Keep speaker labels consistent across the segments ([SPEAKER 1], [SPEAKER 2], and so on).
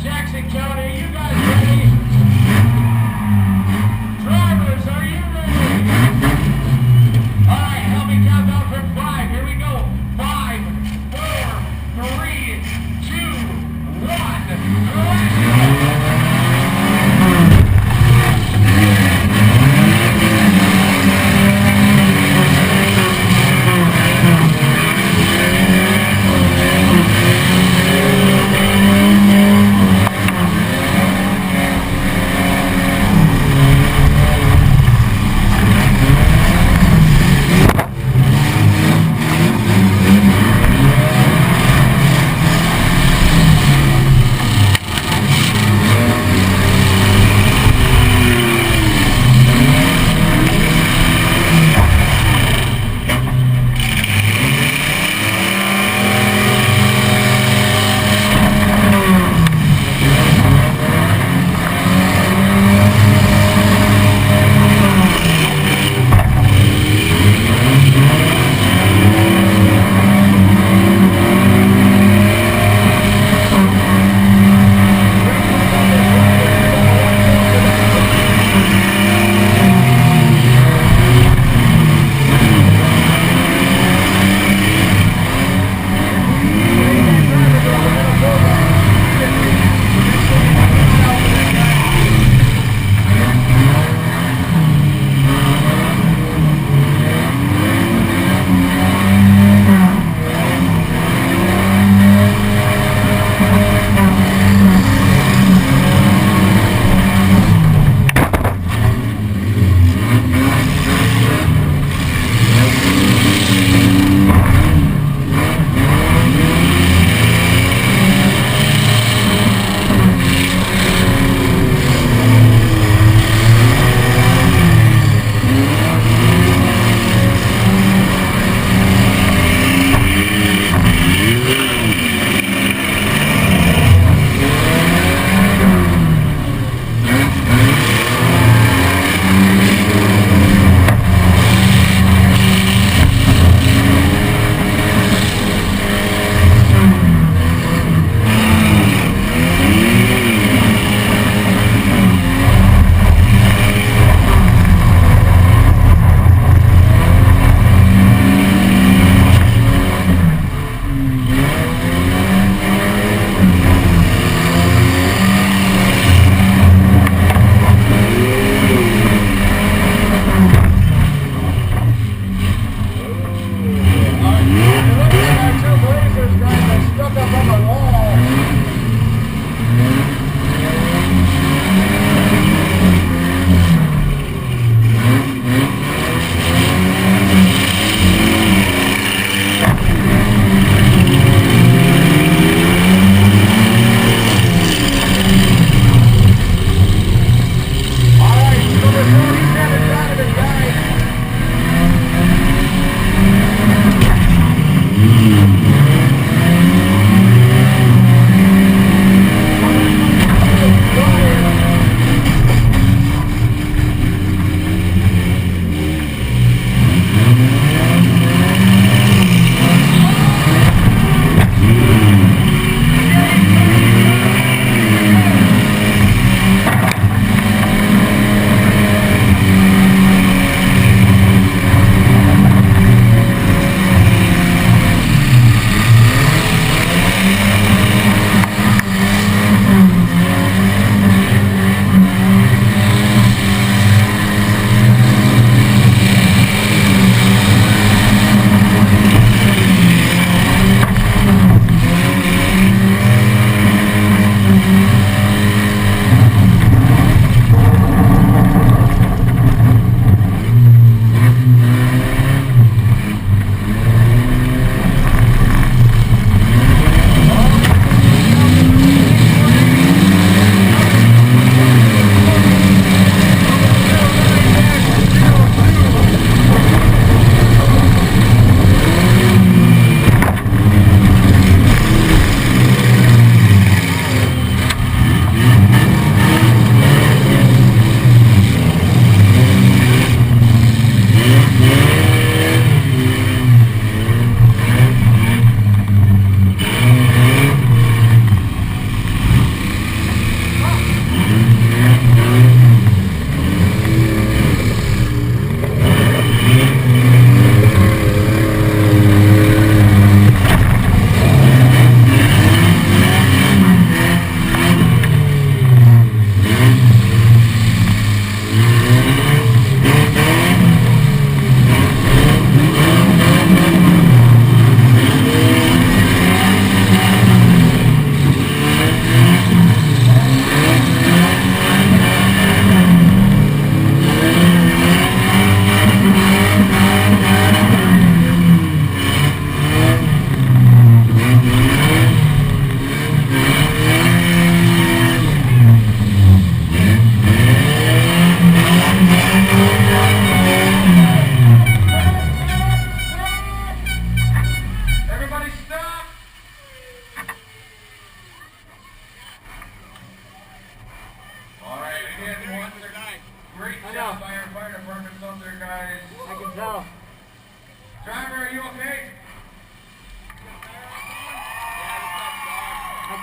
[SPEAKER 1] Jackson County, you guys ready? Drivers, are you ready? All right, help me count down from 5. Here we go. 5, 4, 3, 2, 1.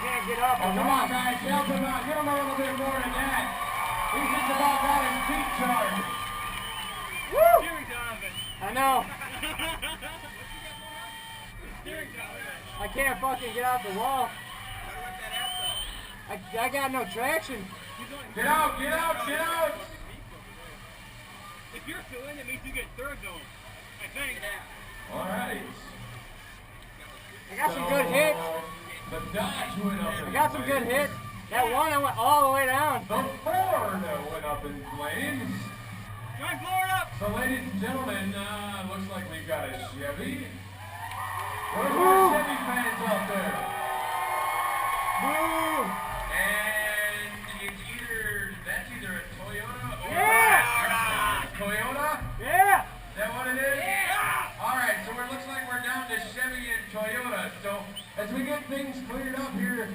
[SPEAKER 2] can't get up.
[SPEAKER 1] Oh, come on, guys. Help him out. Give him a little bit more than that. He's just about got his feet charged.
[SPEAKER 2] Woo!
[SPEAKER 3] Steering's out of it.
[SPEAKER 2] I know.
[SPEAKER 3] Steering's out of it.
[SPEAKER 2] I can't fucking get out the wall.
[SPEAKER 3] Gotta rip that ass out.
[SPEAKER 2] I got no traction.
[SPEAKER 1] Get out, get out, get out.
[SPEAKER 3] If you're still in, it means you get third zone. I think.
[SPEAKER 1] All right.
[SPEAKER 2] I got some good hits.
[SPEAKER 1] The Dodge went up.
[SPEAKER 2] I got some good hits. That one I went all the way down.
[SPEAKER 1] The Ford went up in flames.
[SPEAKER 3] Try and blow it up.
[SPEAKER 1] So, ladies and gentlemen, looks like we've got a Chevy. Where's
[SPEAKER 2] Woo.
[SPEAKER 1] our Chevy fans out there?
[SPEAKER 2] Woo!
[SPEAKER 1] And that's either a Toyota or
[SPEAKER 2] Yeah.
[SPEAKER 1] a Toyota?
[SPEAKER 2] Yeah!
[SPEAKER 1] Is that what it is?
[SPEAKER 3] Yeah.
[SPEAKER 1] All right, so it looks like we're down to Chevy and Toyota. So as we get things cleared up here